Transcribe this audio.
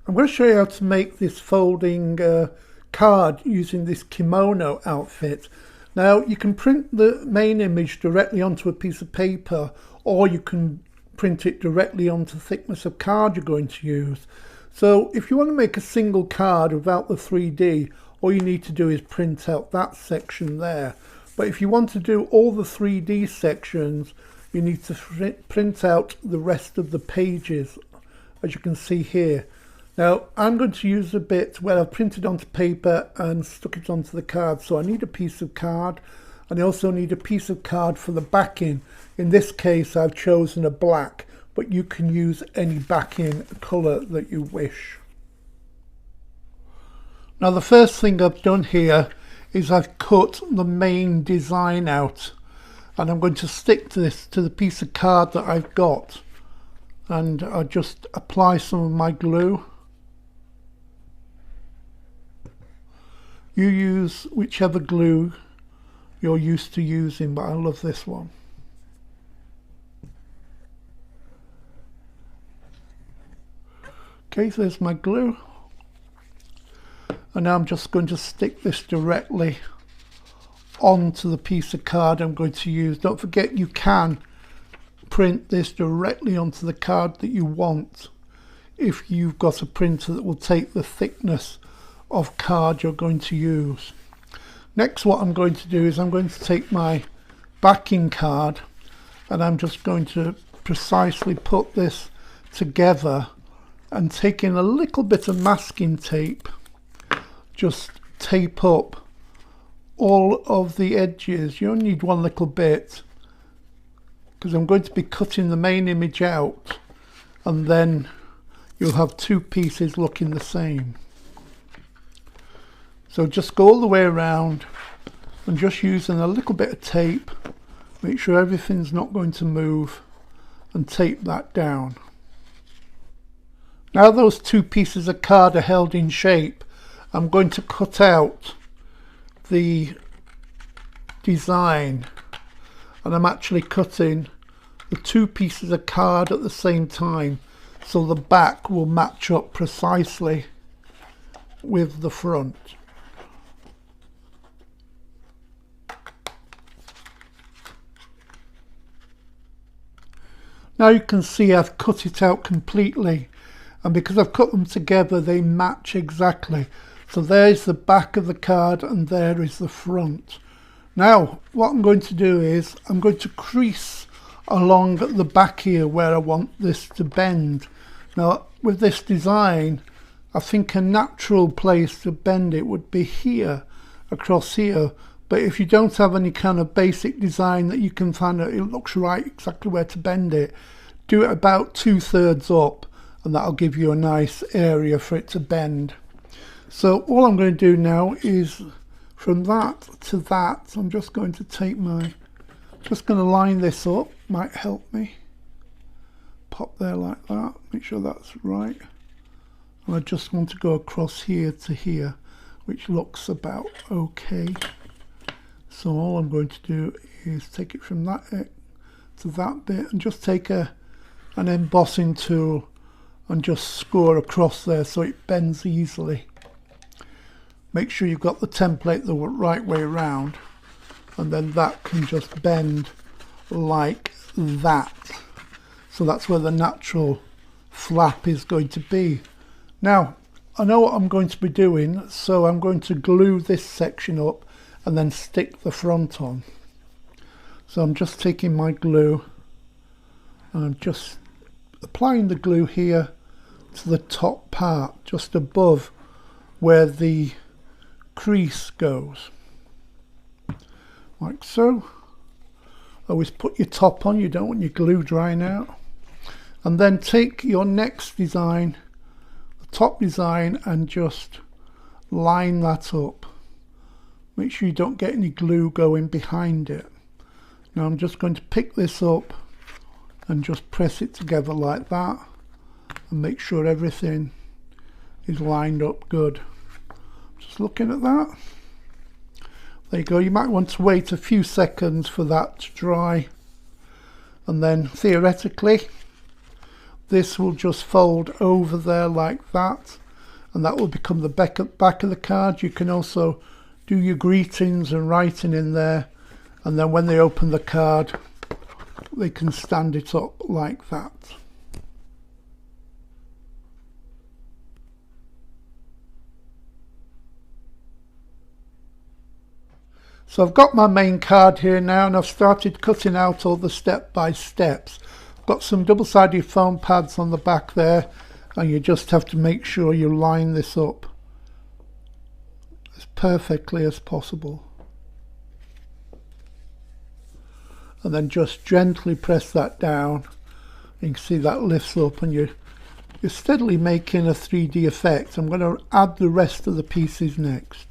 I'm going to show you how to make this folding card using this kimono outfit. Now you can print the main image directly onto a piece of paper, or you can print it directly onto the thickness of card you're going to use. So if you want to make a single card without the 3D, all you need to do is print out that section there. But if you want to do all the 3D sections, you need to print out the rest of the pages, as you can see here. Now I'm going to use a bit where I've printed onto paper and stuck it onto the card. So I need a piece of card, and I also need a piece of card for the backing. In this case I've chosen a black, but you can use any backing colour that you wish. Now the first thing I've done here is I've cut the main design out, and I'm going to stick to the piece of card that I've got, and I'll just apply some of my glue. You use whichever glue you're used to using, but I love this one. Okay, so there's my glue. And now I'm just going to stick this directly onto the piece of card I'm going to use. Don't forget, you can print this directly onto the card that you want if you've got a printer that will take the thickness of card you're going to use. Next, what I'm going to do is I'm going to take my backing card, and I'm just going to precisely put this together, and taking a little bit of masking tape, just tape up all of the edges. You only need one little bit, because I'm going to be cutting the main image out, and then you'll have two pieces looking the same. So just go all the way around and just using a little bit of tape, make sure everything's not going to move, and tape that down. Now those two pieces of card are held in shape, I'm going to cut out the design, and I'm actually cutting the two pieces of card at the same time, so the back will match up precisely with the front. Now you can see I've cut it out completely, and because I've cut them together they match exactly. So there's the back of the card and there is the front. Now what I'm going to do is I'm going to crease along the back here where I want this to bend. Now with this design, I think a natural place to bend it would be here, across here. But if you don't have any kind of basic design that you can find out it looks right exactly where to bend it, do it about 2/3 up, and that'll give you a nice area for it to bend. So all I'm going to do now is from that to that, I'm just going to take just going to line this up, might help me. Pop there like that, make sure that's right. And I just want to go across here to here, which looks about okay. So all I'm going to do is take it from that to that bit, and just take an embossing tool and just score across there so it bends easily. Make sure you've got the template the right way around, and then that can just bend like that. So that's where the natural flap is going to be. Now I know what I'm going to be doing, so I'm going to glue this section up and then stick the front on. So I'm just taking my glue and I'm just applying the glue here to the top part, just above where the crease goes, like so. Always put your top on, you don't want your glue drying out. And then take your next design, the top design, and just line that up. Make sure you don't get any glue going behind it. Now I'm just going to pick this up and just press it together like that, and make sure everything is lined up good. Just looking at that. There you go. You might want to wait a few seconds for that to dry, and then theoretically this will just fold over there like that, and that will become the back of the card. You can also do your greetings and writing in there, and then when they open the card they can stand it up like that. So I've got my main card here now, and I've started cutting out all the step by steps. I've got some double-sided foam pads on the back there, and you just have to make sure you line this up as perfectly as possible. And then just gently press that down. You can see that lifts up, and you're steadily making a 3D effect. I'm going to add the rest of the pieces next.